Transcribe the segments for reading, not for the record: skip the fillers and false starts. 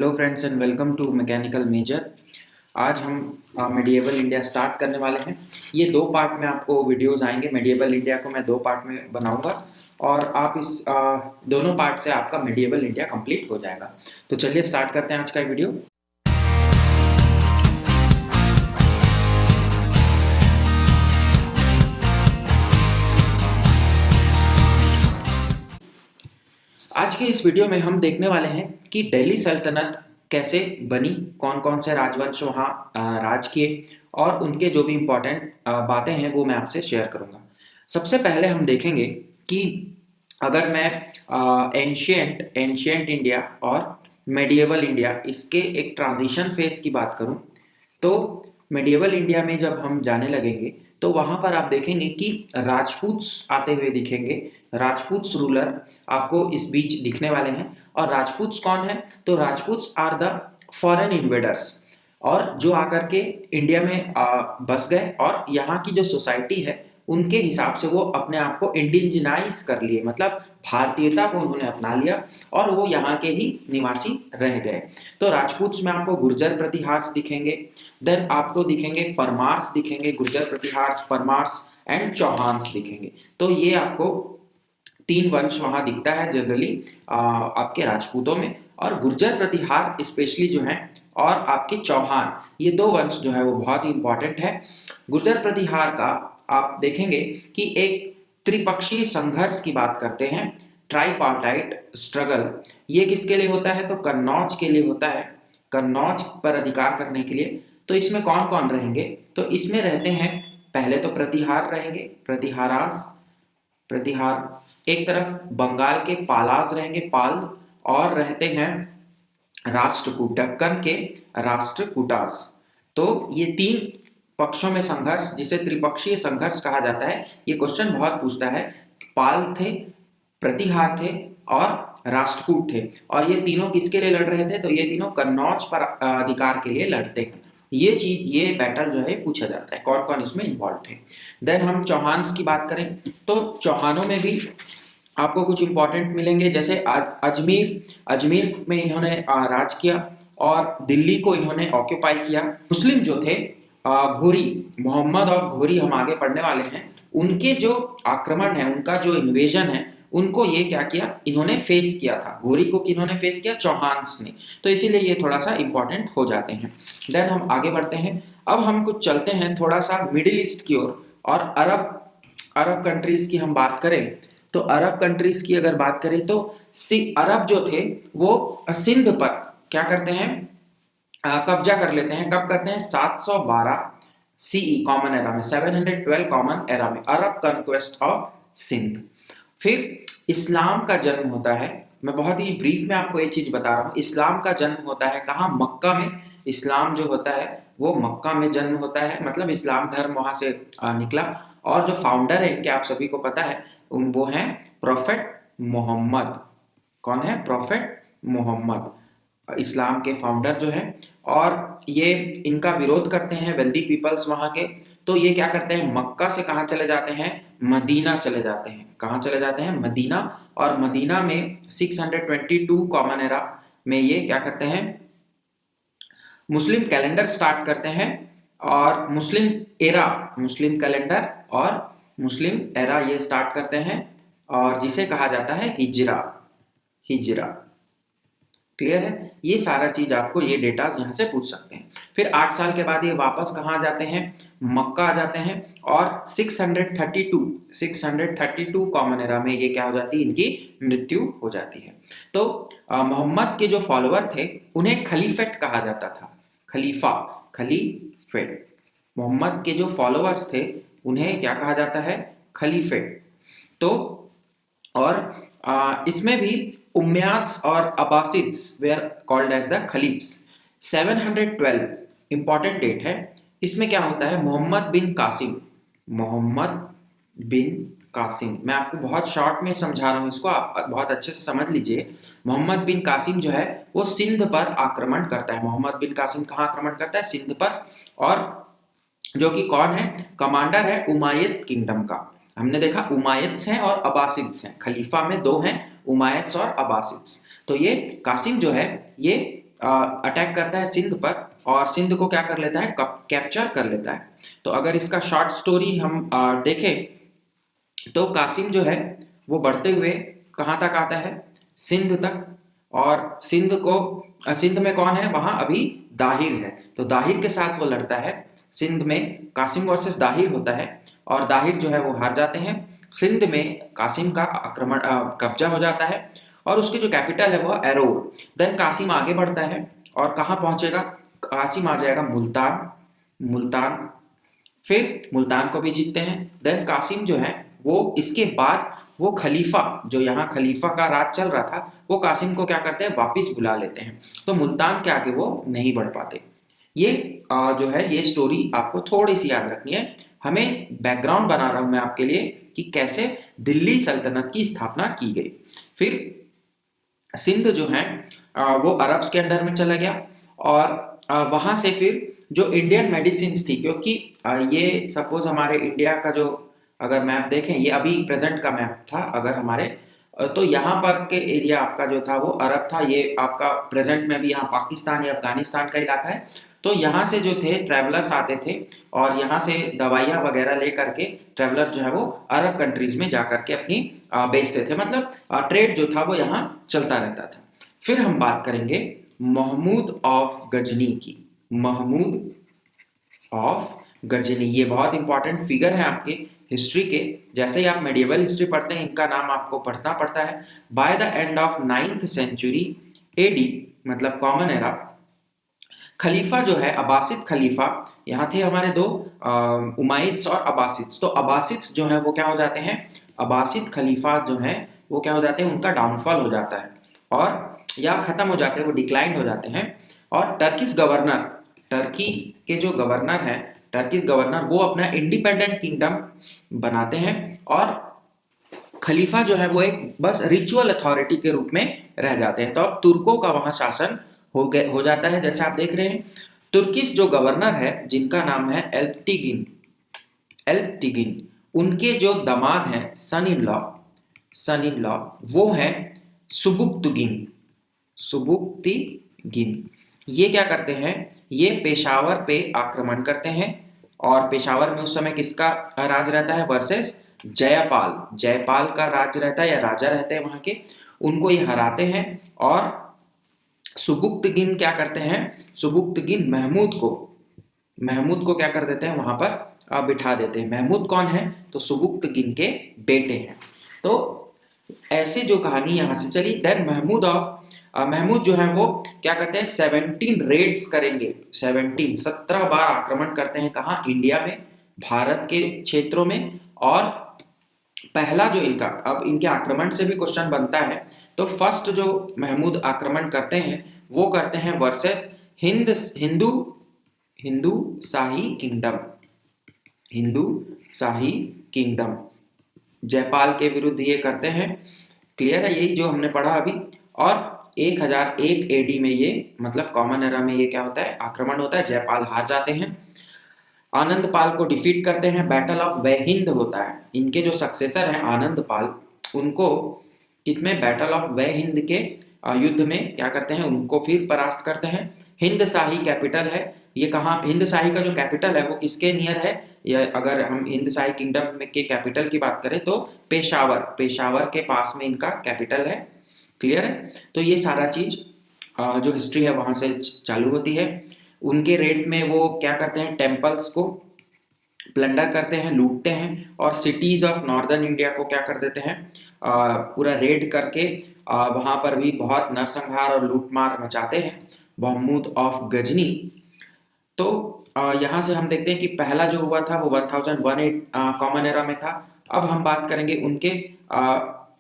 Hello friends and welcome to mechanical major. आज हम medieval India start करने वाले हैं। ये दो पार्ट में आपको वीडियोस आएंगे। मेडिएवल इंडिया को मैं दो पार्ट में बनाऊंगा और आप इस दोनों पार्ट से आपका मेडिएवल इंडिया कंप्लीट हो जाएगा। तो चलिए स्टार्ट करते हैं आज का वीडियो। आज के इस वीडियो में हम देखने वाले हैं कि दिल्ली सल्तनत कैसे बनी, कौन कौन से राजवंश वहाँ राज किए और उनके जो भी इम्पोर्टेंट बातें हैं वो मैं आपसे शेयर करूँगा। सबसे पहले हम देखेंगे कि अगर मैं एंशियंट इंडिया और मेडिएवल इंडिया इसके एक ट्रांजिशन फेज की बात करूँ तो मेडिएवल इंडिया में जब हम जाने लगेंगे तो वहाँ पर आप देखेंगे कि राजपूत्स आते हुए दिखेंगे। राजपूत्स रूलर आपको इस बीच दिखने वाले हैं। और राजपूत्स कौन है? तो राजपूत्स आर द फॉरेन इन्वेडर्स, और जो आकर के इंडिया में बस गए और यहाँ की जो सोसाइटी है उनके हिसाब से वो अपने आप को इंडिजिनाइज कर लिए, मतलब भारतीयता को उन्होंने अपना लिया और वो यहाँ के ही निवासी रह गए। तो राजपूत्स में आपको गुर्जर प्रतिहार्स दिखेंगे, देन आपको दिखेंगे परमार्स दिखेंगे, गुर्जर प्रतिहार्स, परमार्स एंड चौहान्स दिखेंगे। तो ये आपको तीन वंश वहां दिखता है जनरली आपके राजपूतों में, और गुर्जर प्रतिहार स्पेशली जो है और आपके चौहान, ये दो वंश जो है वो बहुत ही इंपॉर्टेंट है। गुर्जर प्रतिहार का आप देखेंगे कि एक त्रिपक्षीय संघर्ष की बात करते हैं, ट्राईपार्टाइट स्ट्रगल। ये किसके लिए होता है? तो कन्नौज के लिए होता है, कन्नौज पर अधिकार करने के लिए। तो इसमें कौन कौन रहेंगे? तो इसमें रहते हैं पहले तो प्रतिहार रहेंगे, प्रतिहार एक तरफ, बंगाल के पालाज रहेंगे, पाल, और रहते हैं राष्ट्रकूट, दक्कन के राष्ट्रकूटास। तो ये तीन पक्षों में संघर्ष, जिसे त्रिपक्षीय संघर्ष कहा जाता है। ये क्वेश्चन बहुत पूछता है। पाल थे, प्रतिहार थे और राष्ट्रकूट थे, और ये तीनों किसके लिए लड़ रहे थे? तो ये तीनों कन्नौज पर अधिकार के लिए लड़ते हैं। ये चीज, ये बैटल जो है पूछा जाता है, कौन कौन इसमें इन्वॉल्व थे। देन हम चौहान्स की बात करें तो चौहानों में भी आपको कुछ इंपॉर्टेंट मिलेंगे, जैसे अजमेर में इन्होंने राज किया और दिल्ली को इन्होंने ऑक्यूपाई किया। मुस्लिम जो थे घोरी, मोहम्मद ऑफ घोरी, हम आगे पढ़ने वाले हैं, उनके जो आक्रमण है, उनका जो इन्वेजन है, उनको ये क्या किया, इन्होंने फेस किया था। घोरी को किन्होंने फेस किया? चौहान्स ने। तो इसीलिए ये थोड़ा सा इंपॉर्टेंट हो जाते हैं। देन हम आगे बढ़ते हैं। अब हम कुछ चलते हैं थोड़ा सा मिडिल ईस्ट की ओर, और अरब कंट्रीज की हम बात करें तो अरब कंट्रीज की अगर बात करें तो अरब जो थे वो सिंध पर क्या करते हैं, कब्जा कर लेते हैं। कब करते हैं? 712 सीई कॉमन एरा में, 712 कॉमन एरा में, अरब कॉन्क्वेस्ट ऑफ सिंध। फिर इस्लाम का जन्म होता है। मैं बहुत ही ब्रीफ में आपको ये चीज बता रहा हूँ। इस्लाम का जन्म होता है कहाँ? मक्का में। इस्लाम जो होता है वो मक्का में जन्म होता है, मतलब इस्लाम धर्म वहां से निकला। और जो फाउंडर है इनके, आप सभी को पता है, वो हैं प्रोफेट मोहम्मद। कौन है? प्रोफेट मोहम्मद, इस्लाम के फाउंडर जो है। और ये इनका विरोध करते हैं वेल्दी पीपल्स वहां के। तो ये क्या करते हैं? मक्का से कहाँ चले जाते हैं? मदीना चले जाते हैं। कहाँ चले जाते हैं? मदीना। और मदीना में 622 कॉमन एरा में ये क्या करते हैं? मुस्लिम कैलेंडर स्टार्ट करते हैं, और मुस्लिम कैलेंडर और मुस्लिम एरा ये स्टार्ट करते हैं, और जिसे कहा जाता है हिजरा। क्लियर है? ये सारा चीज आपको, ये डेटा यहाँ से पूछ सकते हैं। फिर 8 साल के बाद ये वापस कहाँ आ जाते हैं? मक्का आ जाते हैं, और 632 कॉमन एरा में ये क्या हो जाती है? इनकी मृत्यु हो जाती है। तो मोहम्मद के जो फॉलोअर थे उन्हें खलीफेट कहा जाता था। खलीफेट। मोहम्मद के जो फॉलोअर्स थे उन्हें क्या कहा जाता है? खलीफेट। तो और इसमें भी उम्मयाद्स और Abbasids were called as the caliphs. 712 important date है। इसमें क्या होता है? मोहम्मद बिन कासिम, मैं आपको बहुत शॉर्ट में समझा रहा हूँ, इसको आप बहुत अच्छे से समझ लीजिए। मोहम्मद बिन कासिम जो है वो सिंध पर आक्रमण करता है। मोहम्मद बिन कासिम कहाँ आक्रमण करता है? सिंध पर। और जो कि कौन है? कमांडर है उमायद किंगडम का। हमने देखा उमायद्स हैं और अब्बासिद्स हैं, खलीफा में दो हैं, उमायद्स और अब्बासिद्स। तो ये कासिम जो है ये अटैक करता है सिंध पर और सिंध को क्या कर लेता है, कैप्चर कर लेता है। तो अगर इसका शॉर्ट स्टोरी हम देखें तो कासिम जो है वो बढ़ते हुए कहाँ तक आता है, सिंध तक। और सिंध में कौन है, वहां अभी दाहिर है, तो दाहिर के साथ वो लड़ता है। सिंध में कासिम वर्सेस दाहिर होता है और दाहिर जो है वो हार जाते हैं। सिंध में कासिम का कब्जा हो जाता है और उसकी जो कैपिटल है वो एरोर। देन कासिम आगे बढ़ता है और कहाँ पहुंचेगा, कासिम आ जाएगा मुल्तान। मुल्तान फिर मुल्तान को भी जीतते हैं। देन कासिम जो है वो इसके बाद वो खलीफा, जो यहाँ खलीफा का राज चल रहा था, वो कासिम को क्या करते हैं, वापिस बुला लेते हैं। तो मुल्तान के आगे वो नहीं बढ़ पाते। ये जो है ये स्टोरी आपको थोड़ी सी याद रखनी है। हमें बैकग्राउंड बना रहा हूं मैं आपके लिए कि कैसे दिल्ली सल्तनत की स्थापना की गई। फिर सिंध जो है वो अरब्स के अंडर में चला गया और वहां से फिर जो इंडियन मेडिसिन थी, क्योंकि ये सपोज हमारे इंडिया का जो अगर मैप देखें, ये अभी प्रेजेंट का मैप था अगर हमारे, तो यहाँ पर के एरिया आपका जो था वो अरब था। ये आपका प्रेजेंट में भी यहाँ पाकिस्तान या अफगानिस्तान का इलाका है। तो यहाँ से जो थे ट्रैवलर्स आते थे और यहाँ से दवाइयाँ वगैरह ले करके ट्रैवलर जो है वो अरब कंट्रीज में जा करके अपनी बेचते थे। मतलब ट्रेड जो था वो यहाँ चलता रहता था। फिर हम बात करेंगे महमूद ऑफ गजनी की। महमूद ऑफ गजनी, ये बहुत इंपॉर्टेंट फिगर है आपके हिस्ट्री के। जैसे ही आप मेडिएवल हिस्ट्री पढ़ते हैं इनका नाम आपको पढ़ना पड़ता है। By the end of 9th century AD, मतलब कॉमन एरा, खलीफा जो है अब्बासिद खलीफा, यहाँ थे हमारे दो उमाइद्स और अब्बासिद्स। तो अब्बासिद्स जो है वो क्या हो जाते हैं, अब्बासिद खलीफा जो हैं वो क्या हो जाते हैं, उनका डाउनफॉल हो जाता है और या खत्म हो जाते हैं, वो डिक्लाइन हो जाते हैं। और टर्किश गवर्नर, टर्की के जो गवर्नर हैं, टर्किश गवर्नर वो अपना इंडिपेंडेंट किंगडम बनाते हैं और खलीफा जो है वो एक बस रिचुअल अथॉरिटी के रूप में रह जाते हैं। तो अब तुर्कों का वहां शासन हो जाता है। जैसे आप देख रहे हैं तुर्किश जो गवर्नर है जिनका नाम है एल्पटिगिन, एल्पटिगिन, उनके जो दामाद हैं सन इन लॉ वो है सुबुक्तगिन, सुबुक्तिगिन। ये क्या करते हैं, ये पेशावर पे आक्रमण करते हैं और पेशावर में उस समय किसका राज रहता है, वर्सेस जयपाल, जयपाल का राज रहता है या राजा रहते हैं वहां के। उनको ये हराते हैं और सुबुक्तगिन क्या करते हैं, सुबुक्तगिन महमूद को क्या कर देते हैं, वहां पर बिठा देते हैं। महमूद कौन है, तो सुबुक्तगिन के बेटे हैं। तो ऐसे जो कहानी यहां से चली। देन महमूद जो है वो क्या करते हैं, 17 रेड्स करेंगे। 17 बार आक्रमण करते हैं, कहाँ, इंडिया में, भारत के क्षेत्रों में। और पहला जो इनका, अब इनके आक्रमण से भी क्वेश्चन बनता है, तो फर्स्ट जो महमूद आक्रमण करते हैं वो करते हैं वर्सेस हिंदू शाही किंगडम, हिंदू शाही किंगडम, जयपाल के विरुद्ध ये करते हैं। क्लियर है, यही जो हमने पढ़ा अभी। और 1001 एडी में ये, मतलब कॉमन एरा में ये क्या होता है, आक्रमण होता है, जयपाल हार जाते हैं। आनंद पाल को डिफीट करते हैं, बैटल ऑफ वेहिंद होता है। इनके जो सक्सेसर हैं आनंद पाल, उनको किसमें, बैटल ऑफ वेहिंद के युद्ध में क्या करते हैं, उनको फिर परास्त करते हैं। हिंद शाही कैपिटल है, ये कहाँ, हिंद शाही का जो कैपिटल है वो किसके नियर है, या अगर हम हिंद शाही किंगडम के कैपिटल की बात करें तो पेशावर के पास में इनका कैपिटल है। क्लियर है, तो ये सारा चीज जो हिस्ट्री है वहां से चालू होती है। उनके रेट में वो क्या करते हैं, टेम्पल्स को प्लंडर करते हैं, लूटते हैं और सिटीज ऑफ नॉर्दर्न इंडिया को क्या कर देते हैं, पूरा रेड करके वहां पर भी बहुत नरसंहार और लूटमार मचाते हैं। महमूद ऑफ गजनी। तो यहाँ से हम देखते हैं कि पहला जो हुआ था वो 1018 कॉमन एरा में था। अब हम बात करेंगे उनके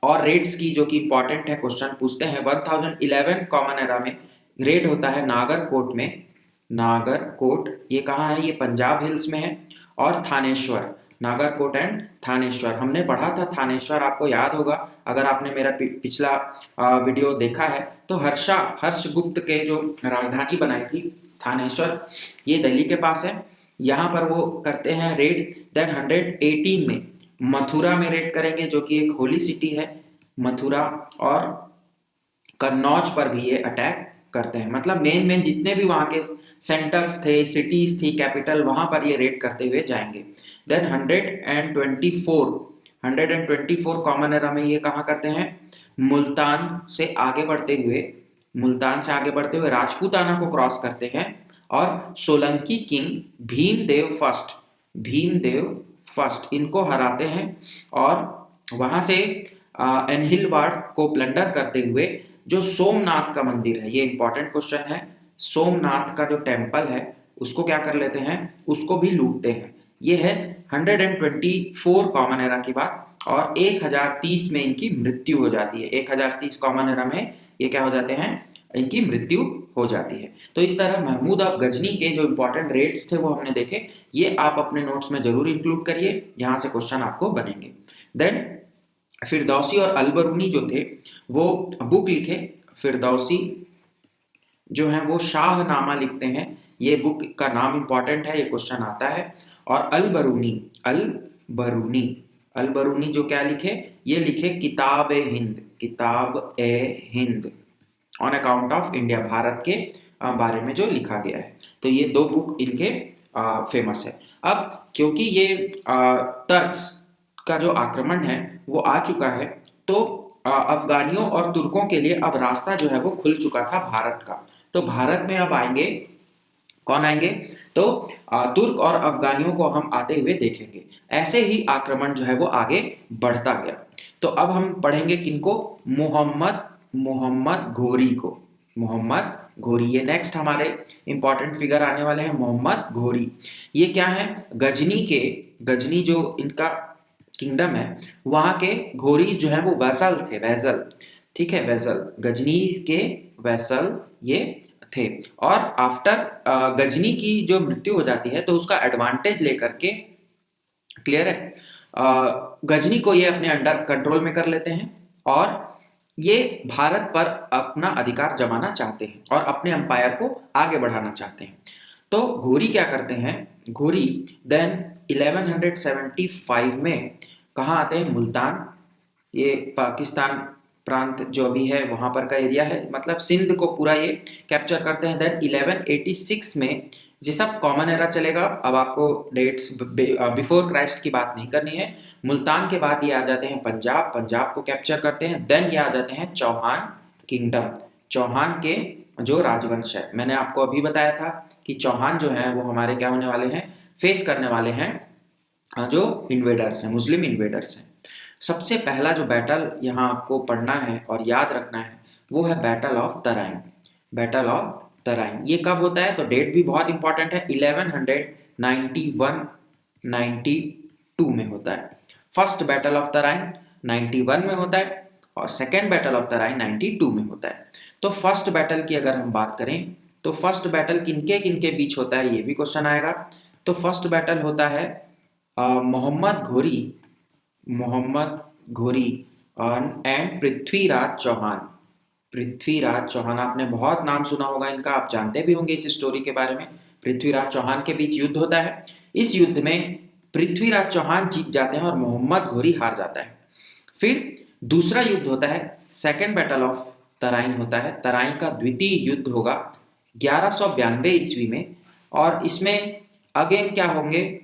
और रेड्स की, जो कि इंपॉर्टेंट है, क्वेश्चन पूछते हैं। 1011 कॉमन एरा में रेड होता है नागरकोट में। नागरकोट ये कहाँ है, ये पंजाब हिल्स में है। और थानेश्वर, नागरकोट एंड थानेश्वर, हमने पढ़ा था थानेश्वर, आपको याद होगा अगर आपने मेरा पिछला वीडियो देखा है तो। हर्षगुप्त के जो राजधानी बनाई थी थानेश्वर, ये दिल्ली के पास है। यहाँ पर वो करते हैं रेड। देन 118 में मथुरा में रेड करेंगे, जो कि एक होली सिटी है मथुरा। और कन्नौज पर भी ये अटैक करते हैं, मतलब मेन मेन जितने भी वहाँ के सेंटर्स थे, सिटीज थी, कैपिटल, वहाँ पर ये रेड करते हुए जाएंगे। देन 124 कॉमन एरा में ये कहाँ करते हैं, मुल्तान से आगे बढ़ते हुए राजपूताना को क्रॉस करते हैं और सोलंकी किंग भीमदेव फर्स्ट इनको हराते हैं और वहां से एनहिलवाड़ को प्लंडर करते हुए जो सोमनाथ का मंदिर है, ये इंपॉर्टेंट क्वेश्चन है, सोमनाथ का जो टेम्पल है उसको क्या कर लेते हैं, उसको भी लूटते हैं। ये है 124 कॉमन एरा की बात। और 1030 में इनकी मृत्यु हो जाती है। 1030 कॉमन एरा में ये क्या हो जाते हैं, इनकी मृत्यु हो जाती है। तो इस तरह महमूद ऑफ गजनी के जो इंपॉर्टेंट रेट्स थे वो हमने देखे, ये आप अपने नोट्स में जरूर इंक्लूड करिए, यहाँ से क्वेश्चन आपको बनेंगे। देन फिरदौसी और अलबरूनी जो थे वो बुक लिखे। फिरदौसी जो है वो शाहनामा लिखते हैं, ये बुक का नाम इंपॉर्टेंट है, ये क्वेश्चन आता है। और अलबरूनी जो क्या लिखे, ये लिखे Kitab e Hind on account of India, Bharat के बारे में जो लिखा गया है। तो ये दो बुक इनके फेमस है। अब क्योंकि ये तर्क्स का जो आक्रमण है वो आ चुका है, तो अफगानियों और तुर्कों के लिए अब रास्ता जो है वो खुल चुका था भारत का। तो भारत में अब आएंगे, कौन आएंगे, तो तुर्क और अफगानियों को हम आते हुए देखेंगे। ऐसे ही आक्रमण जो है वो आगे बढ़ता गया। तो अब हम पढ़ेंगे किनको, मोहम्मद घोरी, ये नेक्स्ट हमारे इंपॉर्टेंट फिगर आने वाले हैं, मोहम्मद घोरी। ये क्या है, गजनी जो इनका किंगडम है वहां के घोरी जो है वो वैसल, ठीक है, वैसल, गजनीज के वैसल ये थे। और आफ्टर गजनी की जो मृत्यु हो जाती है तो उसका एडवांटेज लेकर के, क्लियर है, गजनी को ये अपने अंडर कंट्रोल में कर लेते हैं और ये भारत पर अपना अधिकार जमाना चाहते हैं और अपने अंपायर को आगे बढ़ाना चाहते हैं। तो घोरी क्या करते हैं, घोरी देन 1175 में कहाँ आते हैं, मुल्तान, ये पाकिस्तान प्रांत जो अभी है वहां पर का एरिया है, मतलब सिंध को पूरा ये कैप्चर करते हैं। देन 1186 में ये सब कॉमन एरा चलेगा। अब आपको डेट्स बिफोर क्राइस्ट की बात नहीं करनी है। मुल्तान के बाद ये आ जाते हैं पंजाब को कैप्चर करते हैं। देन ये आ जाते हैं चौहान किंगडम, चौहान के जो राजवंश है। मैंने आपको अभी बताया था कि चौहान जो है वो हमारे क्या होने वाले हैं, फेस करने वाले हैं जो इन्वेडर्स हैं, मुस्लिम इन्वेडर्स हैं। सबसे पहला जो बैटल यहाँ आपको पढ़ना है और याद रखना है वो है बैटल ऑफ तराइन। ये कब होता है, तो डेट भी बहुत इंपॉर्टेंट है, 1192 में होता है। फर्स्ट बैटल ऑफ तराइन 91 में होता है और सेकेंड बैटल ऑफ तराइन 92 में होता है। तो फर्स्ट बैटल की अगर हम बात करें तो फर्स्ट बैटल किनके बीच होता है, ये भी क्वेश्चन आएगा। तो फर्स्ट बैटल होता है मोहम्मद घोरी एंड पृथ्वीराज चौहान, आपने बहुत नाम सुना होगा इनका, आप जानते भी होंगे इस स्टोरी के बारे में। पृथ्वीराज चौहान के बीच युद्ध होता है। इस युद्ध में पृथ्वीराज चौहान जीत जाते हैं और मोहम्मद घोरी हार जाता है। फिर दूसरा युद्ध होता है, सेकेंड बैटल ऑफ तराइन होता है। तराइन का द्वितीय युद्ध होगा 1192 ईस्वी में और इसमें अगेन क्या होंगे,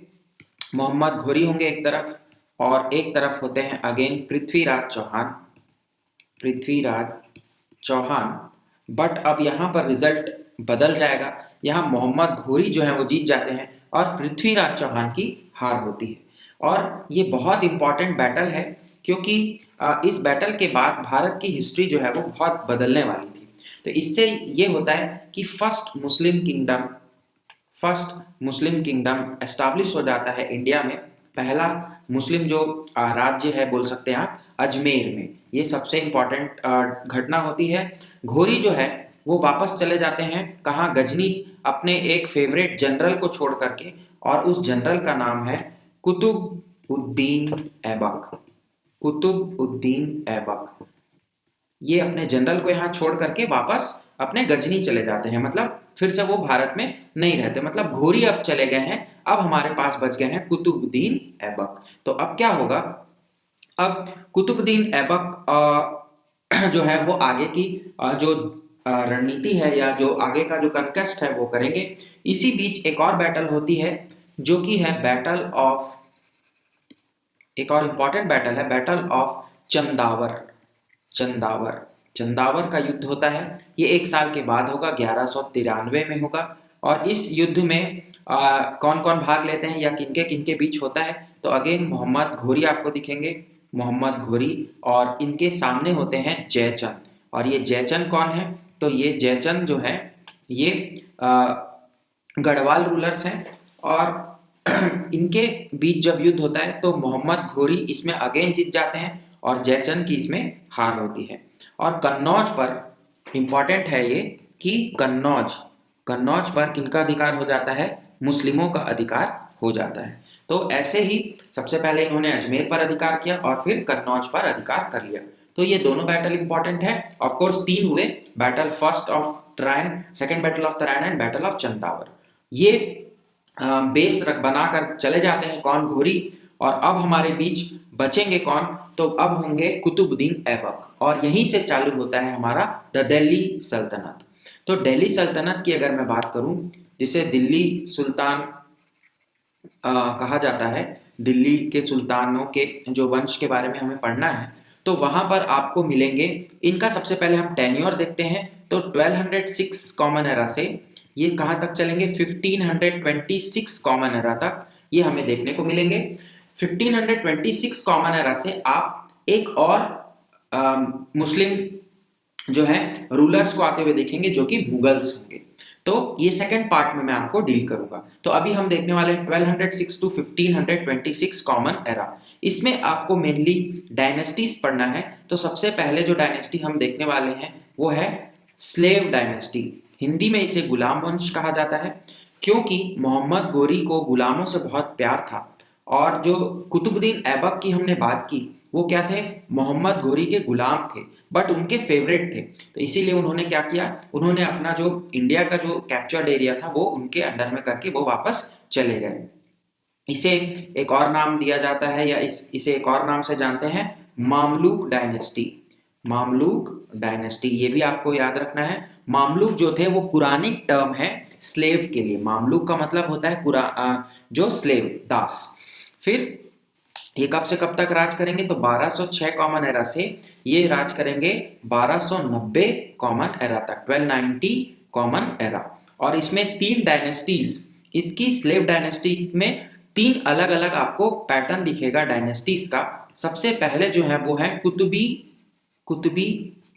मोहम्मद घोरी होंगे एक तरफ और एक तरफ होते हैं अगेन पृथ्वीराज चौहान। बट अब यहाँ पर रिजल्ट बदल जाएगा, यहाँ मोहम्मद घोरी जो है वो जीत जाते हैं और पृथ्वीराज चौहान की हार होती है। और ये बहुत इंपॉर्टेंट बैटल है क्योंकि इस बैटल के बाद भारत की हिस्ट्री जो है वो बहुत बदलने वाली थी। तो इससे ये होता है कि फर्स्ट मुस्लिम किंगडम एस्टैब्लिश हो जाता है इंडिया में। पहला मुस्लिम जो राज्य है बोल सकते हैं आप, अजमेर में। ये सबसे इंपॉर्टेंट घटना होती है। घोरी जो है वो वापस चले जाते हैं कहाँ, गजनी, अपने एक फेवरेट जनरल को छोड़ करके, और उस जनरल का नाम है कुतुबुद्दीन ऐबक। ये अपने जनरल को यहाँ छोड़ करके वापस अपने गजनी चले जाते हैं, मतलब फिर से वो भारत में नहीं रहते, मतलब घोरी अब चले गए हैं, अब हमारे पास बच गए हैं कुतुबुद्दीन ऐबक। तो अब क्या होगा, अब कुतुबुद्दीन ऐबक जो है वो आगे की जो रणनीति है या जो आगे का जो कंक्वेस्ट है वो करेंगे। इसी बीच एक और बैटल होती है जो कि है बैटल ऑफ, एक और इम्पॉर्टेंट बैटल है बैटल ऑफ चंदावर। चंदावर चंदावर का युद्ध होता है, ये 1 साल के बाद होगा, 1193 में होगा। और इस युद्ध में कौन कौन भाग लेते हैं या किनके किनके बीच होता है, तो अगेन मोहम्मद घोरी आपको दिखेंगे, मोहम्मद घोरी, और इनके सामने होते हैं जयचंद। और ये जयचंद कौन है, तो ये जयचंद जो है ये गढ़वाल रूलर्स हैं। और इनके बीच जब युद्ध होता है तो मोहम्मद घोरी इसमें अगेन जीत जाते हैं और जयचंद की इसमें हार होती है। और कन्नौज पर इंपॉर्टेंट है ये कि कन्नौज, कन्नौज पर किनका अधिकार हो जाता है, मुस्लिमों का अधिकार हो जाता है। तो ऐसे ही सबसे पहले इन्होंने अजमेर पर अधिकार किया और फिर कन्नौज पर अधिकार कर लिया। तो ये दोनों बैटल इंपॉर्टेंट है। ऑफ कोर्स 3 हुए, battle first of Tarain, second battle of Tarain and battle of Chandawar. ये बेस रख बनाकर चले जाते हैं कौन, घोरी। और अब हमारे बीच बचेंगे कौन, तो अब होंगे कुतुबुद्दीन ऐबक, और यहीं से चालू होता है हमारा द दिल्ली सल्तनत। तो दिल्ली सल्तनत की अगर मैं बात करूं, जिसे दिल्ली सुल्तान कहा जाता है, दिल्ली के सुल्तानों के जो वंश के बारे में हमें पढ़ना है, तो वहां पर आपको मिलेंगे इनका। सबसे पहले हम टेन्योर देखते हैं, तो 1206 कॉमन एरा से ये कहाँ तक चलेंगे, 1526 कॉमन एरा तक ये हमें देखने को मिलेंगे। 1526 कॉमन एरा से आप एक और मुस्लिम जो है रूलर्स को आते हुए देखेंगे जो कि मुगल्स होंगे। तो ये सेकंड पार्ट में मैं आपको डील करूंगा। तो अभी हम देखने वाले हैं 1206 टू 1526 कॉमन एरा। इसमें आपको मेनली डायनेस्टीज पढ़ना है। तो सबसे पहले जो डायनेस्टी हम देखने वाले हैं वो है स्लेव डायनेस्टी। हिंदी में इसे गुलाम वंश कहा जाता है, क्योंकि मोहम्मद गोरी को गुलामों से बहुत प्यार था। और जो कुतुबुद्दीन ऐबक की हमने बात की, वो क्या थे, मोहम्मद गोरी के गुलाम थे, बट उनके फेवरेट थे। तो इसीलिए उन्होंने क्या किया, उन्होंने अपना जो इंडिया का जो कैप्चर्ड एरिया था वो उनके अंडर में करके वो वापस चले गए। इसे एक और नाम दिया जाता है, या इसे एक और नाम से जानते हैं, मामलूक डायनेस्टी। मामलूक डायनेस्टी, ये भी आपको याद रखना है। मामलूक जो थे वो पुरानिक टर्म है स्लेव के लिए। मामलूक का मतलब होता है जो स्लेव, दास। फिर ये कब से कब तक राज करेंगे, तो 1206 कॉमन एरा से ये राज करेंगे 1290 कॉमन एरा तक, 1290 कॉमन एरा। और इसमें 3 डायनेस्टीज, इसकी स्लेव डायनेस्टीज में 3 अलग अलग आपको पैटर्न दिखेगा डायनेस्टीज का। सबसे पहले जो है वो है कुतुबी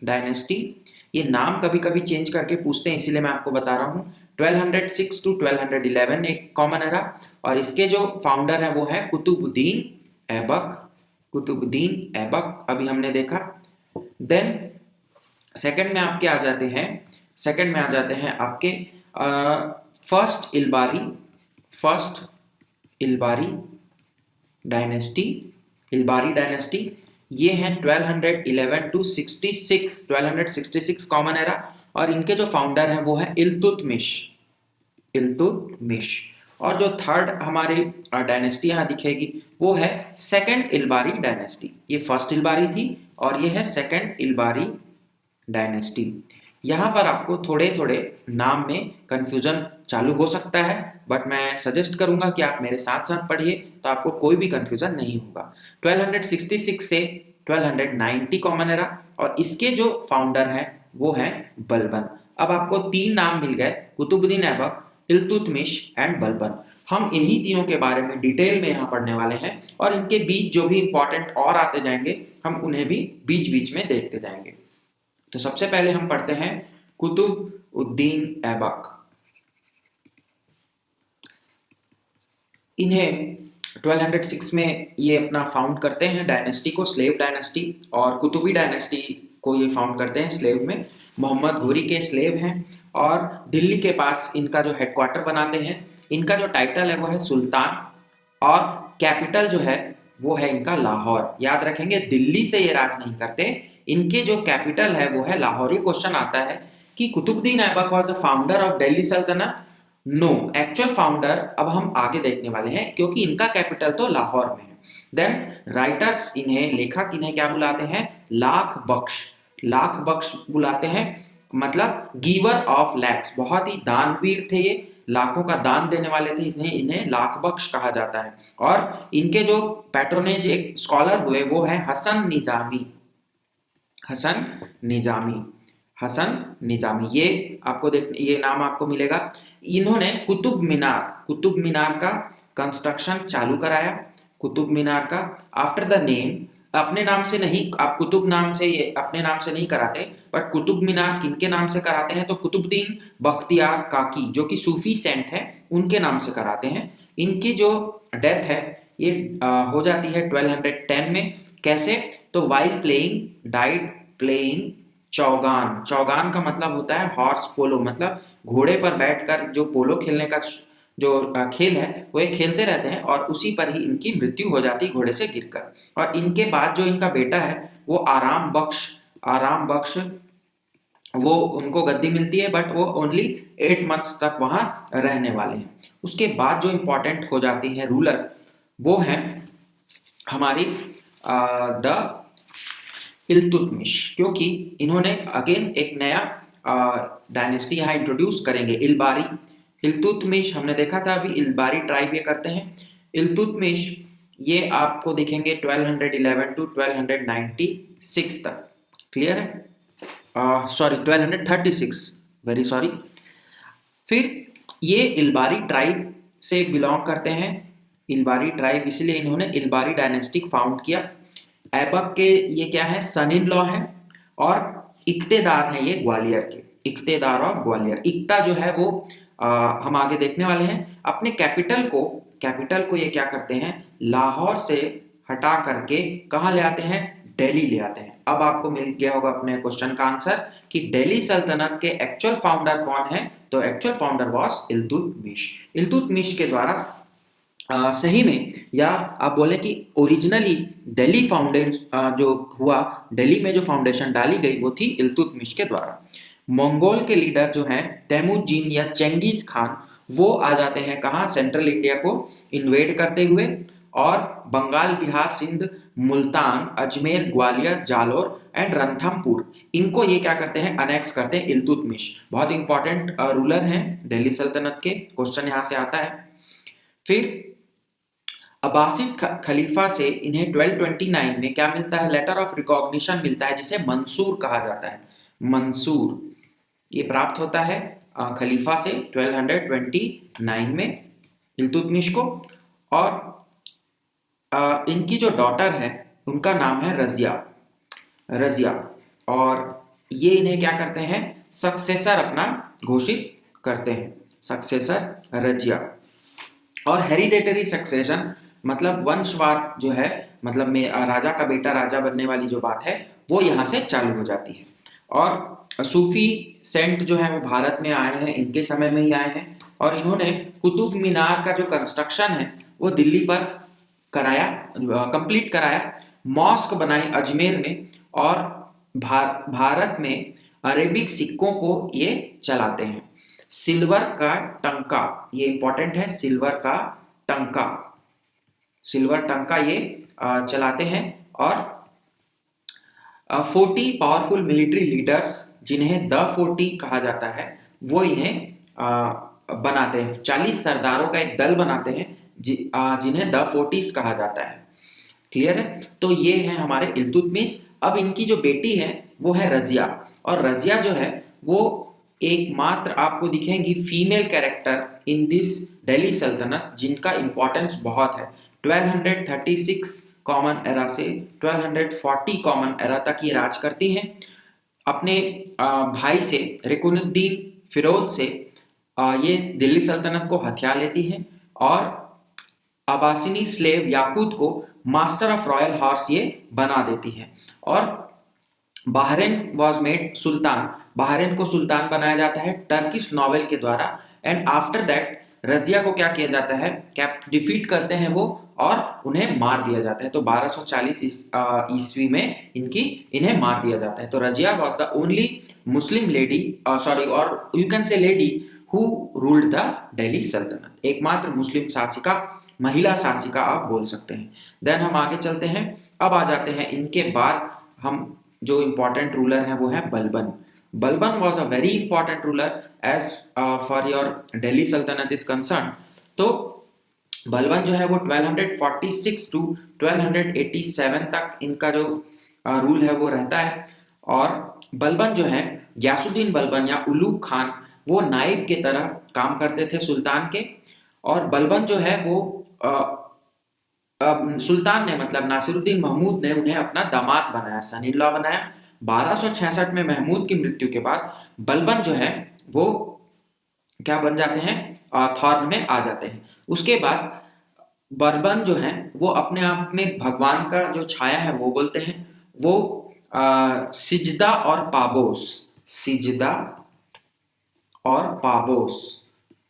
डायनेस्टी। ये नाम कभी कभी चेंज करके पूछते हैं, इसीलिए मैं आपको बता रहा हूँ। 1206 टू 1211 एक कॉमन एरा, और इसके जो फाउंडर है वो है कुतुबुद्दीन ऐबक। कुतुबुद्दीन ऐबक अभी हमने देखा। देन सेकंड में आपके आ जाते हैं, सेकंड में आ जाते हैं आपके first Ilbari dynasty. Ilbari dynasty ये है 1211 टू 1266 कॉमन एरा, और इनके जो फाउंडर हैं वो है इल्तुतमिश। और जो थर्ड हमारी डायनेस्टी यहाँ दिखेगी वो है सेकंड इलबारी डायनेस्टी। ये फर्स्ट इलबारी थी और ये है सेकंड इलबारी डायनेस्टी। यहाँ पर आपको थोड़े थोड़े नाम में कंफ्यूजन चालू हो सकता है, बट मैं सजेस्ट करूंगा कि आप मेरे साथ साथ पढ़िए, तो आपको कोई भी कंफ्यूजन नहीं होगा। 1266 से 1290 कॉमन एरा, और इसके जो फाउंडर हैं वो हैं बलबन। अब आपको 3 नाम मिल गए, कुतुबुद्दीन ऐबक, इल्तुतमिश एंड बलबन। हम इन्हीं तीनों के बारे में डिटेल में यहाँ पढ़ने वाले हैं, और इनके बीच जो भी इंपॉर्टेंट और आते जाएंगे हम उन्हें भी बीच बीच में देखते जाएंगे। तो सबसे पहले हम पढ़ते हैं कुतुबुद्दीन ऐबक। इन्हें 1206 में ये अपना फाउंड करते हैं डायनेस्टी को, स्लेव डायनेस्टी, और कुतुबी डायनेस्टी को ये फाउंड करते हैं स्लेव में। मोहम्मद घोरी के स्लेव हैं, और दिल्ली के पास इनका जो हेडक्वार्टर बनाते हैं। इनका जो टाइटल है वो है सुल्तान, और कैपिटल जो है वो है इनका लाहौर। याद रखेंगे, दिल्ली से ये राज नहीं करते, इनके जो कैपिटल है वो है लाहौर। ये क्वेश्चन आता है कि Qutbuddin Aibak was the founder of Delhi sultanate. No, actual founder अब हम आगे देखने वाले हैं, क्योंकि इनका कैपिटल तो लाहौर में है। देन राइटर्स, इन्हें लेखक इन्हें क्या बुलाते हैं, लाख बख्श बुलाते हैं। मतलब गिवर ऑफ लैक्स, बहुत ही दानवीर थे ये, लाखों का दान देने वाले थे, इसलिए इन्हें लाख बख्श कहा जाता है। और इनके जो पैट्रोनेज एक स्कॉलर हुए वो है हसन निजामी। हसन निजामी, हसन निजामी, ये आपको देख, ये नाम आपको मिलेगा। इन्होंने कुतुब मीनार का कंस्ट्रक्शन चालू कराया, कुतुब मीनार का, आफ्टर द नेम, अपने नाम से नहीं, आप कुतुब नाम से, ये अपने नाम से नहीं कराते, बट कुतुब मीनार किनके नाम से कराते हैं, तो कुतुबुद्दीन बख्तियार काकी जो कि सूफी सेंट है उनके नाम से कराते हैं। इनकी जो डेथ है ये हो जाती है 1210 में। कैसे, तो while playing, died playing Chaugan. Chaugan का मतलब होता है हॉर्स पोलो, मतलब घोड़े पर बैठकर जो पोलो खेलने का जो खेल है वो ये खेलते रहते हैं, और उसी पर ही इनकी मृत्यु हो जाती है घोड़े से गिरकर। और इनके बाद जो इनका बेटा है वो आराम बख्श, वो उनको गद्दी मिलती है, बट वो ओनली 8 मंथ्स तक वहां रहने वाले हैं। उसके बाद जो इंपॉर्टेंट हो जाती है रूलर, वो है हमारी द इल्तुतमिश, क्योंकि इन्होंने अगेन एक नया डायनेस्टी यहाँ इंट्रोड्यूस करेंगे, इल्बारी। इल्तुतमिश हमने देखा था अभी, इल्बारी ट्राइब ये करते हैं। इल्तुतमिश ये आपको दिखेंगे 1211 टू 1296 तक, क्लियर है, सॉरी 1236, वेरी सॉरी। फिर ये इल्बारी ट्राइब से बिलोंग करते हैं, इल्बारी ट्राइब, इसलिए इन्होंने इल्बारी डायनेस्टी फाउंड किया। ऐबक के ये क्या है, सन इन लॉ है, और इक्तेदार हैं ये ग्वालियर के, इक्तेदार ऑफ ग्वालियर। इक्ता जो है वो हम आगे देखने वाले हैं। अपने कैपिटल को ये क्या करते हैं, लाहौर से हटा करके कहाँ ले आते हैं, दिल्ली ले आते हैं। अब आपको मिल गया होगा अपने क्वेश्चन का आंसर कि दिल्ली सल्तनत के एक्चुअल फाउंडर कौन है, तो actual founder was Iltutmish. Iltutmish के द्वारा सही में, या आप बोले कि ओरिजिनली दिल्ली फाउंडेशन जो हुआ, दिल्ली में जो फाउंडेशन डाली गई वो थी इल्तुतमिश के द्वारा। मंगोल के लीडर जो हैं तैमूरजीन या चेंगिस खान, वो आ जाते हैं कहाँ, सेंट्रल इंडिया को इन्वेड करते हुए, और बंगाल, बिहार, सिंध, मुल्तान, अजमेर, ग्वालियर, जालोर एंड रणथंभौर, इनको ये क्या करते हैं, अनेक्स करते हैं इल्तुतमिश। बहुत इंपॉर्टेंट रूलर हैं दिल्ली सल्तनत के, क्वेश्चन यहाँ से आता है। फिर अब्बासिद खलीफा से इन्हें 1229 में क्या मिलता है, लेटर ऑफ रिकॉग्निशन मिलता है, जिसे मंसूर कहा जाता है। मंसूर ये प्राप्त होता है खलीफा से 1229 में इल्तुतमिश को। और इनकी जो डॉटर है उनका नाम है रजिया, और ये इन्हें क्या करते हैं, सक्सेसर अपना घोषित करते हैं, सक्सेसर रजिया। और हेरिडेटरी सक्सेशन मतलब वंशवाद जो है, मतलब में राजा का बेटा राजा बनने वाली जो बात है वो यहाँ से चालू हो जाती है। और सूफी सेंट जो है वो भारत में आए हैं, इनके समय में ही आए हैं, और इन्होंने कुतुब मीनार का जो कंस्ट्रक्शन है वो दिल्ली पर कराया, कंप्लीट कराया। मॉस्क बनाई अजमेर में, और भारत में अरेबिक सिक्कों को ये चलाते हैं। सिल्वर का टंका, ये इंपॉर्टेंट है, सिल्वर टंका ये चलाते हैं। और 40 पावरफुल मिलिट्री लीडर्स जिन्हें द 40 कहा जाता है वो इन्हें बनाते हैं, 40 सरदारों का एक दल बनाते हैं जिन्हें द 40s कहा जाता है, क्लियर है। तो ये है हमारे इल्तुतमिश। अब इनकी जो बेटी है वो है रजिया, और रजिया जो है वो एकमात्र आपको दिखेंगी female character in this Delhi सल्तनत जिनका इंपॉर्टेंस बहुत है। 1236 कॉमन एरा से 1240 कॉमन एरा तक ये राज करती हैं। अपने भाई से, रुकनुद्दीन फिरोज से ये दिल्ली सल्तनत को हथिया लेती हैं, और अब्बासिनी स्लेव याकूत को मास्टर ऑफ रॉयल हॉर्स ये बना देती है। और Bahrain was made Sultan, Bahrain को सुल्तान बनाया जाता है टर्किश नॉवेल के द्वारा। एंड आफ्टर दैट रजिया को क्या किया जाता है, डिफीट करते हैं वो, और उन्हें मार दिया जाता है। तो 1240 ईस्वी में इन्हें मार दिया जाता है। तो Razia was the only Muslim lady, sorry, और you can say lady who ruled the Delhi sultanate, एकमात्र मुस्लिम शासिका, महिला शासिका आप बोल सकते हैं। देन हम आगे चलते हैं। अब आ जाते हैं इनके बाद, हम जो इम्पोर्टेंट रूलर हैं वो है Balban. Balban was a very important ruler as far your Delhi सल्तनत इज कंसर्न। तो बलबन जो है वो 1246 टू 1287 तक इनका जो रूल है वो रहता है। और बलबन जो है, गयासुद्दीन बलबन या उलूग खान, वो नाइब के तरह काम करते थे सुल्तान के। और बलबन जो है वो सुल्तान ने मतलब नासिरुद्दीन महमूद ने उन्हें अपना दामाद बनाया, सन इन लॉ बनाया। 1266 में महमूद की मृत्यु के बाद बलबन जो है वो क्या बन जाते हैं, थॉर्न में आ जाते हैं। उसके बाद बलबन जो है वो अपने आप में भगवान का जो छाया है वो बोलते हैं। वो सिजदा और पाबोस, सिजदा और पाबोस,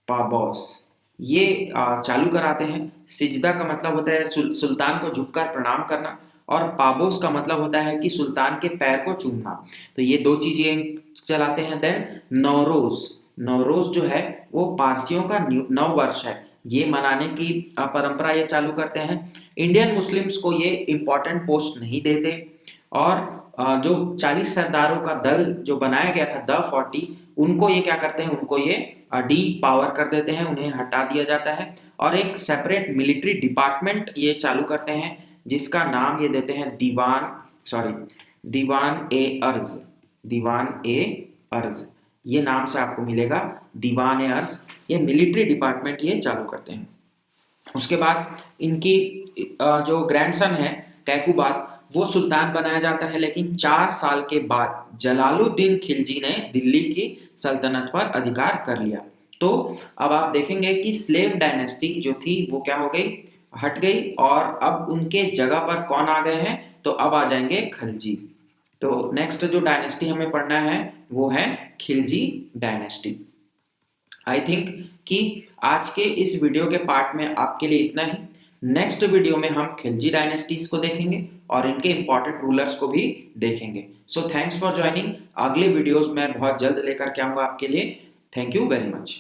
पाबोस ये चालू कराते हैं। सिजदा का मतलब होता है सुल्तान को झुककर प्रणाम करना, और पाबोस का मतलब होता है कि सुल्तान के पैर को चूमना। तो ये दो चीजें चलाते हैं। देन नौरोज, नौरोज जो है वो पारसियों का नव वर्ष है, ये मनाने की परंपरा ये चालू करते हैं। इंडियन मुस्लिम्स को ये इम्पोर्टेंट पोस्ट नहीं देते। और जो 40 सरदारों का दल जो बनाया गया था द 40, उनको ये क्या करते हैं, उनको ये डी पावर कर देते हैं, उन्हें हटा दिया जाता है। और एक सेपरेट मिलिट्री डिपार्टमेंट ये चालू करते हैं जिसका नाम ये देते हैं दीवान, सॉरी, दीवान ए अर्ज, दीवान ए अर्ज, ये नाम से आपको मिलेगा, दीवान ए अर्ज। ये मिलिट्री डिपार्टमेंट ये चालू करते हैं। उसके बाद इनकी जो ग्रैंडसन है कैकुबाद, वो सुल्तान बनाया जाता है। लेकिन 4 साल के बाद जलालुद्दीन खिलजी ने दिल्ली की सल्तनत पर अधिकार कर लिया। तो अब आप देखेंगे कि स्लेव डायनेस्टी जो थी वो क्या हो गई, हट गई, और अब उनके जगह पर कौन आ गए हैं, तो अब आ जाएंगे खिलजी। तो नेक्स्ट जो डायनेस्टी हमें पढ़ना है वो है खिलजी डायनेस्टी। आई थिंक कि आज के इस वीडियो के पार्ट में आपके लिए इतना ही। नेक्स्ट वीडियो में हम खिलजी डायनेस्टीज को देखेंगे और इनके इंपॉर्टेंट रूलर्स को भी देखेंगे। So thanks for joining. अगले वीडियोस मैं बहुत जल्द लेकर के आऊंगा आपके लिए। Thank you very much.